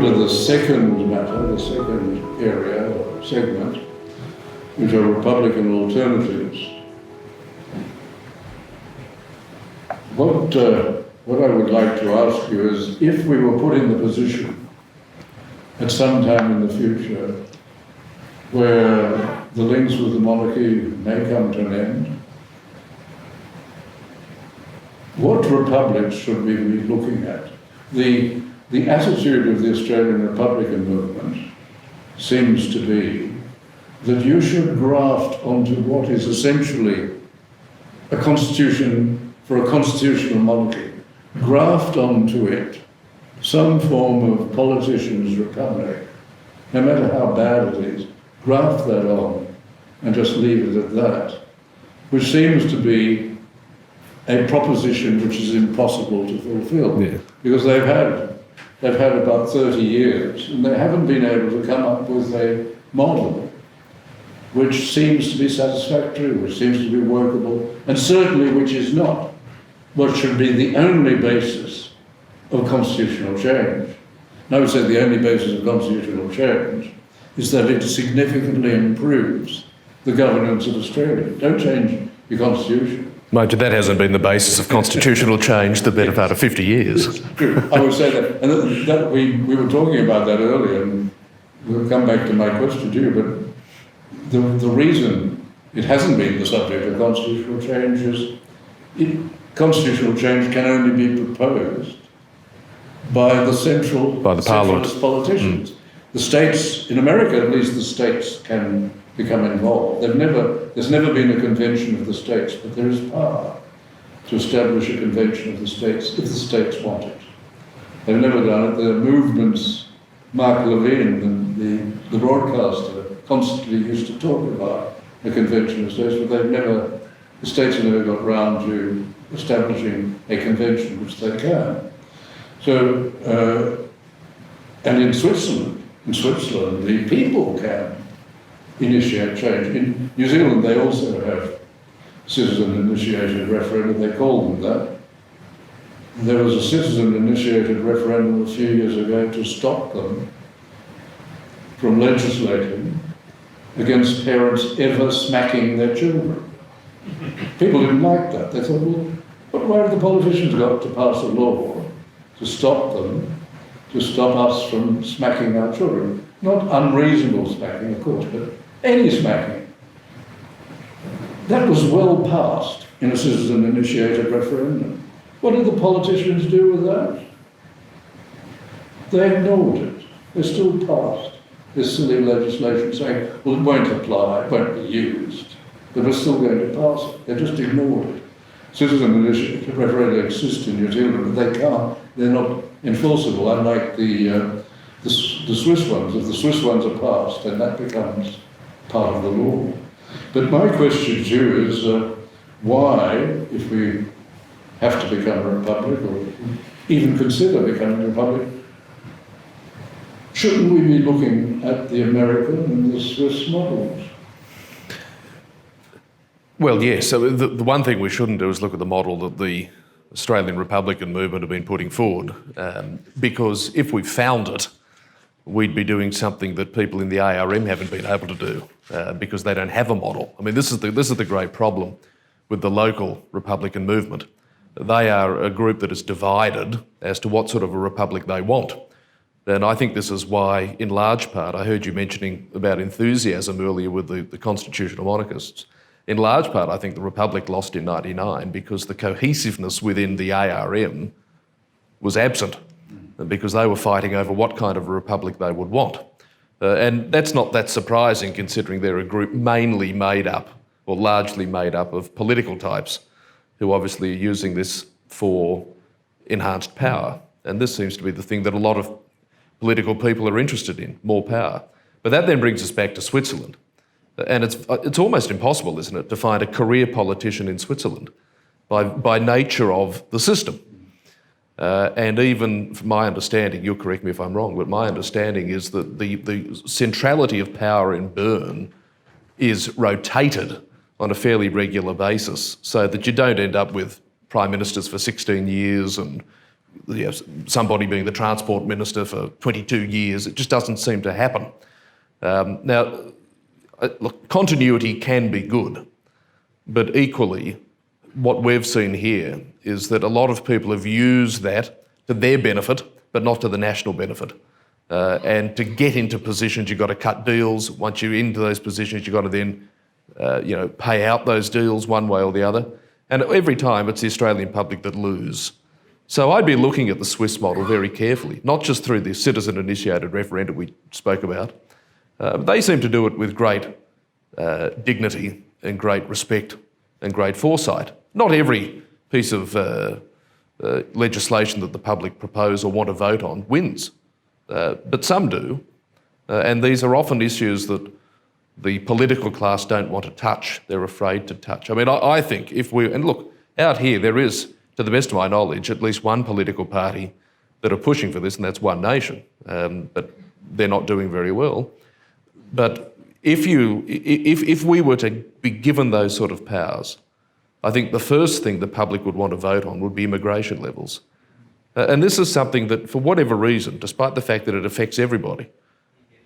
come to the second matter, the second area or segment, which are Republican alternatives. What I would like to ask you is, if we were put in the position at some time in the future where the links with the monarchy may come to an end, what republic should we be looking at? The attitude of the Australian Republican movement seems to be that you should graft onto what is essentially a constitution for a constitutional monarchy, graft onto it some form of politician's republic, no matter how bad it is, graft that on and just leave it at that, which seems to be a proposition which is impossible to fulfill, because they've had about 30 years and they haven't been able to come up with a model which seems to be satisfactory, which seems to be workable, and certainly which is not what should be the only basis of constitutional change. And I would say the only basis of constitutional change is that it significantly improves the governance of Australia. Don't change your constitution. Mind you, that hasn't been the basis of constitutional change the better part of 50 years. True. I would say that. And that we were talking about that earlier, and we'll come back to my question to you, but the reason it hasn't been the subject of constitutional change is constitutional change can only be proposed by the centralist politicians. The states, in America at least, the states can become involved. There's never been a convention of the states, but there is power to establish a convention of the states if the states want it. They've never done it. The movements, Mark Levine, the broadcaster, constantly used to talk about a convention of states, but the states have never got round to establishing a convention, which they can. So, and in Switzerland, the people can initiate change. In New Zealand, they also have citizen-initiated referendum. They call them that. There was a citizen-initiated referendum a few years ago to stop them from legislating against parents ever smacking their children. People didn't like that. They thought, well, why have the politicians got to pass a law to stop them, to stop us from smacking our children? Not unreasonable smacking, of course, but any smacking. That was well passed in a citizen-initiated referendum. What did the politicians do with that? They ignored it. They still passed this silly legislation saying, well, it won't apply, it won't be used, but we're still going to pass it. They just ignored it. Citizen-initiated referenda exist in New Zealand, but they can't, they're not enforceable, unlike the Swiss ones. If the Swiss ones are passed, then that becomes part of the law. But my question to you is, why, if we have to become a republic, or even consider becoming a republic, shouldn't we be looking at the American and the Swiss models? Well, yes. So the one thing we shouldn't do is look at the model that the Australian Republican movement have been putting forward, because if we found it, we'd be doing something that people in the ARM haven't been able to do, because they don't have a model. I mean, this is the great problem with the local Republican movement. They are a group that is divided as to what sort of a republic they want. And I think this is why, in large part, I heard you mentioning about enthusiasm earlier with the constitutional monarchists. In large part, I think the Republic lost in 99 because the cohesiveness within the ARM was absent, because they were fighting over what kind of a republic they would want. And that's not that surprising, considering they're a group mainly made up, or largely made up, of political types who obviously are using this for enhanced power. And this seems to be the thing that a lot of political people are interested in, more power. But that then brings us back to Switzerland. And it's almost impossible, isn't it, to find a career politician in Switzerland by nature of the system. And even from my understanding, you'll correct me if I'm wrong, but my understanding is that the centrality of power in Bern is rotated on a fairly regular basis, so that you don't end up with prime ministers for 16 years and somebody being the transport minister for 22 years. It just doesn't seem to happen. Look, continuity can be good, but equally, what we've seen here is that a lot of people have used that to their benefit, but not to the national benefit. And to get into positions, you've got to cut deals. Once you're into those positions, you've got to then, pay out those deals one way or the other. And every time, it's the Australian public that lose. So I'd be looking at the Swiss model very carefully, not just through the citizen-initiated referendum we spoke about. They seem to do it with great dignity and great respect and great foresight. Not every piece of legislation that the public propose or want to vote on wins, but some do. And these are often issues that the political class don't want to touch. They're afraid to touch. I mean, I think and look, out here there is, to the best of my knowledge, at least one political party that are pushing for this, and that's One Nation. But they're not doing very well. But if we were to be given those sort of powers, I think the first thing the public would want to vote on would be immigration levels. And this is something that, for whatever reason, despite the fact that it affects everybody,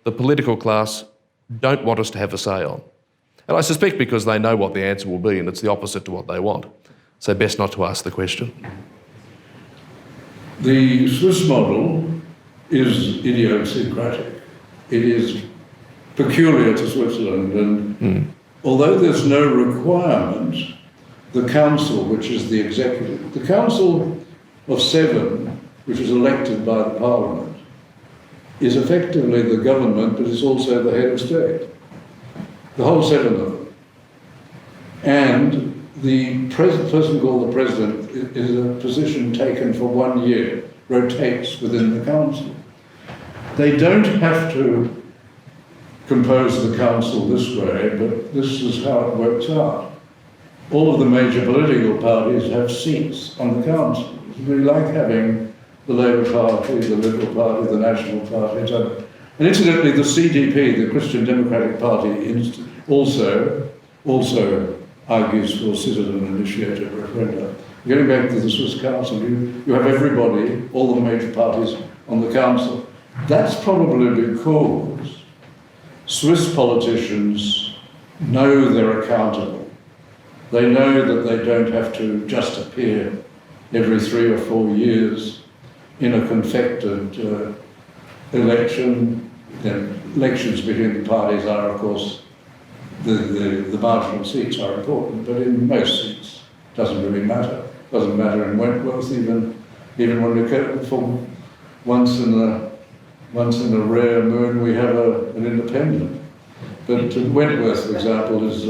the political class don't want us to have a say on. And I suspect because they know what the answer will be and it's the opposite to what they want. So best not to ask the question. The Swiss model is idiosyncratic. It is peculiar to Switzerland, and although there's no requirement, the council, which is the executive, the council of 7, which is elected by the parliament, is effectively the government, but is also the head of state. The whole 7 of them. And the person called the president is a position taken for 1 year, rotates within the council. They don't have to compose the council this way, but this is how it works out. All of the major political parties have seats on the council. It's really like having the Labour Party, the Liberal Party, the National Party. And incidentally, the CDP, the Christian Democratic Party, also argues for citizen-initiated referenda. Getting back to the Swiss Council, you have everybody, all the major parties on the council. That's probably because Swiss politicians know they're accountable. They know that they don't have to just appear every 3 or 4 years in a confected election. Elections between the parties are, of course, the marginal seats are important, but in most seats it doesn't really matter. It doesn't matter in Wentworth, even when we get for once in a rare moon we have an independent. But Wentworth, for example, is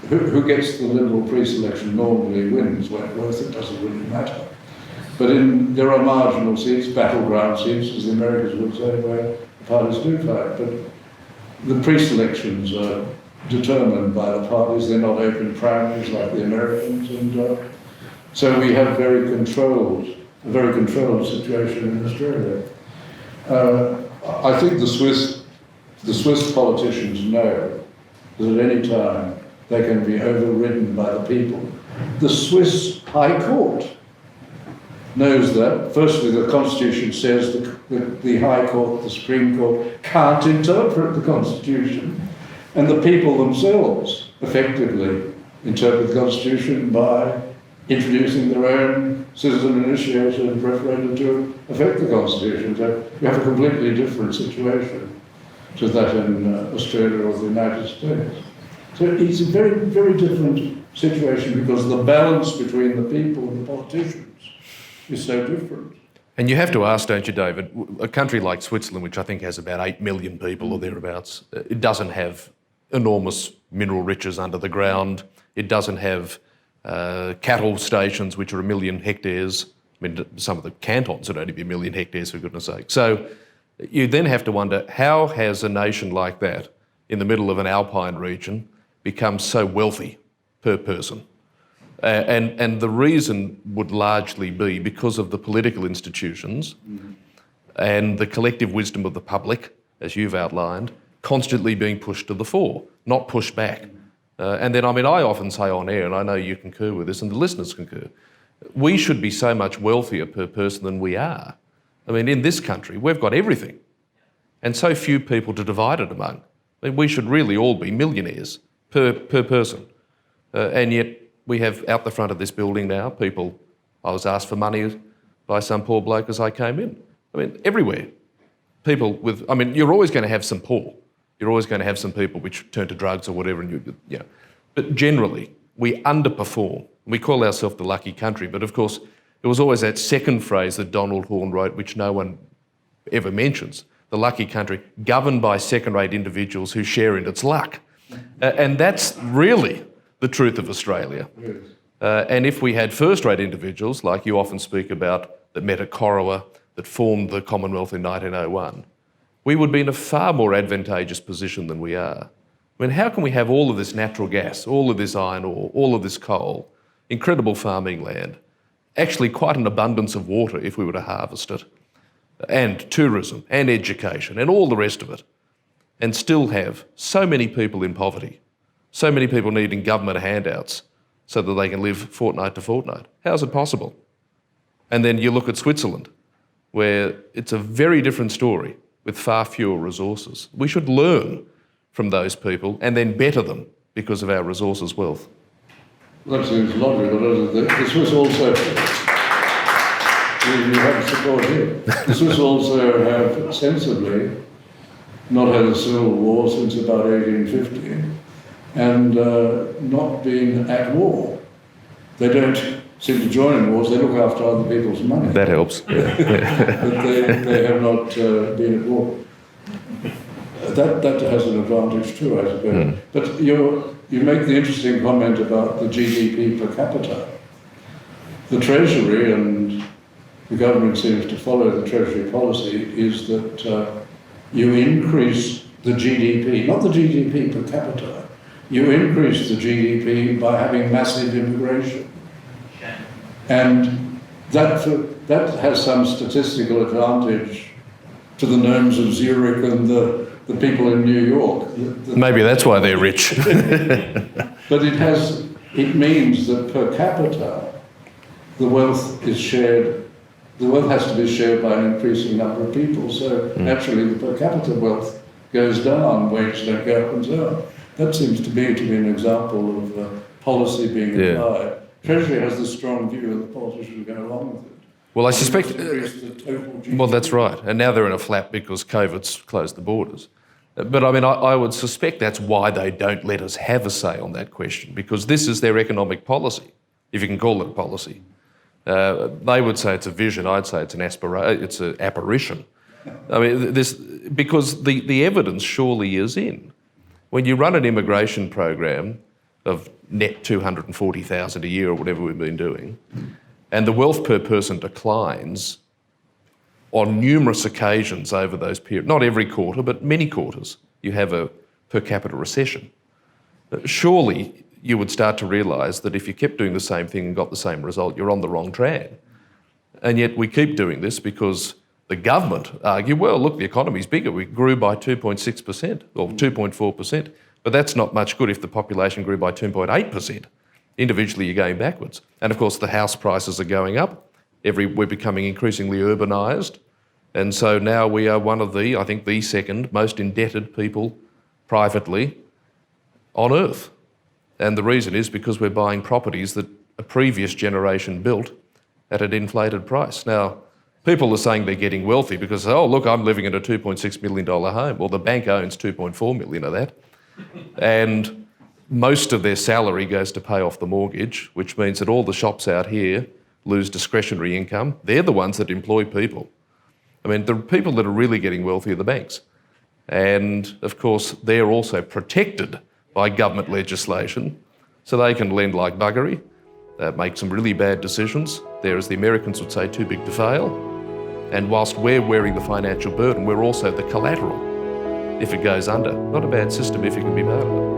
who gets the Liberal pre-selection normally wins Wentworth. It doesn't really matter. But there are marginal seats, battleground seats, as the Americans would say, where the parties do fight. But the pre-selections are determined by the parties. They're not open primaries like the Americans, and so we have a very controlled situation in Australia. I think the Swiss politicians know that at any time they can be overridden by the people. The Swiss High Court knows that. Firstly, the Constitution says that the High Court, the Supreme Court, can't interpret the Constitution, and the people themselves effectively interpret the Constitution by introducing their own citizen-initiated referendum to affect the Constitution. So you have a completely different situation to that in Australia or the United States. So it's a very, very different situation because the balance between the people and the politicians is so different. And you have to ask, don't you, David, a country like Switzerland, which I think has about 8 million people or thereabouts, it doesn't have enormous mineral riches under the ground. It doesn't have cattle stations, which are 1 million hectares. I mean, some of the cantons would only be 1 million hectares, for goodness sake. So you then have to wonder, how has a nation like that, in the middle of an alpine region, become so wealthy per person? And the reason would largely be because of the political institutions and the collective wisdom of the public, as you've outlined, constantly being pushed to the fore, not pushed back. And then, I mean, I often say on air, and I know you concur with this, and the listeners concur, We should be so much wealthier per person than we are. I mean, in this country, we've got everything, and so few people to divide it among. I mean, we should really all be millionaires per person. And yet we have out the front of this building now people, I was asked for money by some poor bloke as I came in. I mean, everywhere. People with, I mean, you're always going to have some poor. You're always going to have some people which turn to drugs or whatever. And but generally, we underperform. We call ourselves the lucky country, but of course, it was always that second phrase that Donald Horne wrote, which no one ever mentions. The lucky country, governed by second-rate individuals who share in its luck. And that's really the truth of Australia. Yes. And if we had first-rate individuals, like you often speak about, that met at Corowa, that formed the Commonwealth in 1901, we would be in a far more advantageous position than we are. I mean, how can we have all of this natural gas, all of this iron ore, all of this coal, incredible farming land, actually quite an abundance of water if we were to harvest it, and tourism and education and all the rest of it, and still have so many people in poverty, so many people needing government handouts so that they can live fortnight to fortnight? How is it possible? And then you look at Switzerland, where it's a very different story with far fewer resources. We should learn from those people and then better them because of our resources wealth. That seems logical, doesn't it? The Swiss also, you have support here. The Swiss also have sensibly not had a civil war since about 1850 and not been at war. They don't seem to join in wars, they look after other people's money. That helps. Yeah. But they have not been at war. That has an advantage too, I suppose. But you make the interesting comment about the GDP per capita. The Treasury, and the government seems to follow the Treasury policy, is that you increase the GDP, not the GDP per capita, you increase the GDP by having massive immigration. And that has some statistical advantage to the gnomes of Zurich and the people in New York. Maybe that's why they're rich. But it means that per capita, the wealth is shared, the wealth has to be shared by an increasing number of people. So naturally the per capita wealth goes down, wages don't go up and down. That seems to me to be an example of policy being applied. Treasury has the strong view that the politicians go along with it. Well, I suspect... Well, that's right. And now they're in a flap because COVID's closed the borders. But I mean, I would suspect that's why they don't let us have a say on that question, because this is their economic policy, if you can call it a policy. They would say it's a vision. I'd say it's an apparition. I mean, because the evidence surely is in. When you run an immigration program of net 240,000 a year or whatever we've been doing, and the wealth per person declines on numerous occasions over those periods, not every quarter, but many quarters, you have a per capita recession. Surely you would start to realise that if you kept doing the same thing and got the same result, you're on the wrong track. And yet we keep doing this because the government argue, well, look, the economy's bigger. We grew by 2.6% or 2.4%, but that's not much good if the population grew by 2.8%. Individually, you're going backwards. And of course, the house prices are going up. We're becoming increasingly urbanised. And so now we are one of I think the second most indebted people privately on earth. And the reason is because we're buying properties that a previous generation built at an inflated price. Now, people are saying they're getting wealthy because, oh, look, I'm living in a $2.6 million home. Well, the bank owns $2.4 million of that. And most of their salary goes to pay off the mortgage, which means that all the shops out here lose discretionary income. They're the ones that employ people. I mean, the people that are really getting wealthy are the banks. And, of course, they're also protected by government legislation, so they can lend like buggery, make some really bad decisions. They're, as the Americans would say, too big to fail. And whilst we're wearing the financial burden, we're also the collateral if it goes under. Not a bad system if you can be part of it.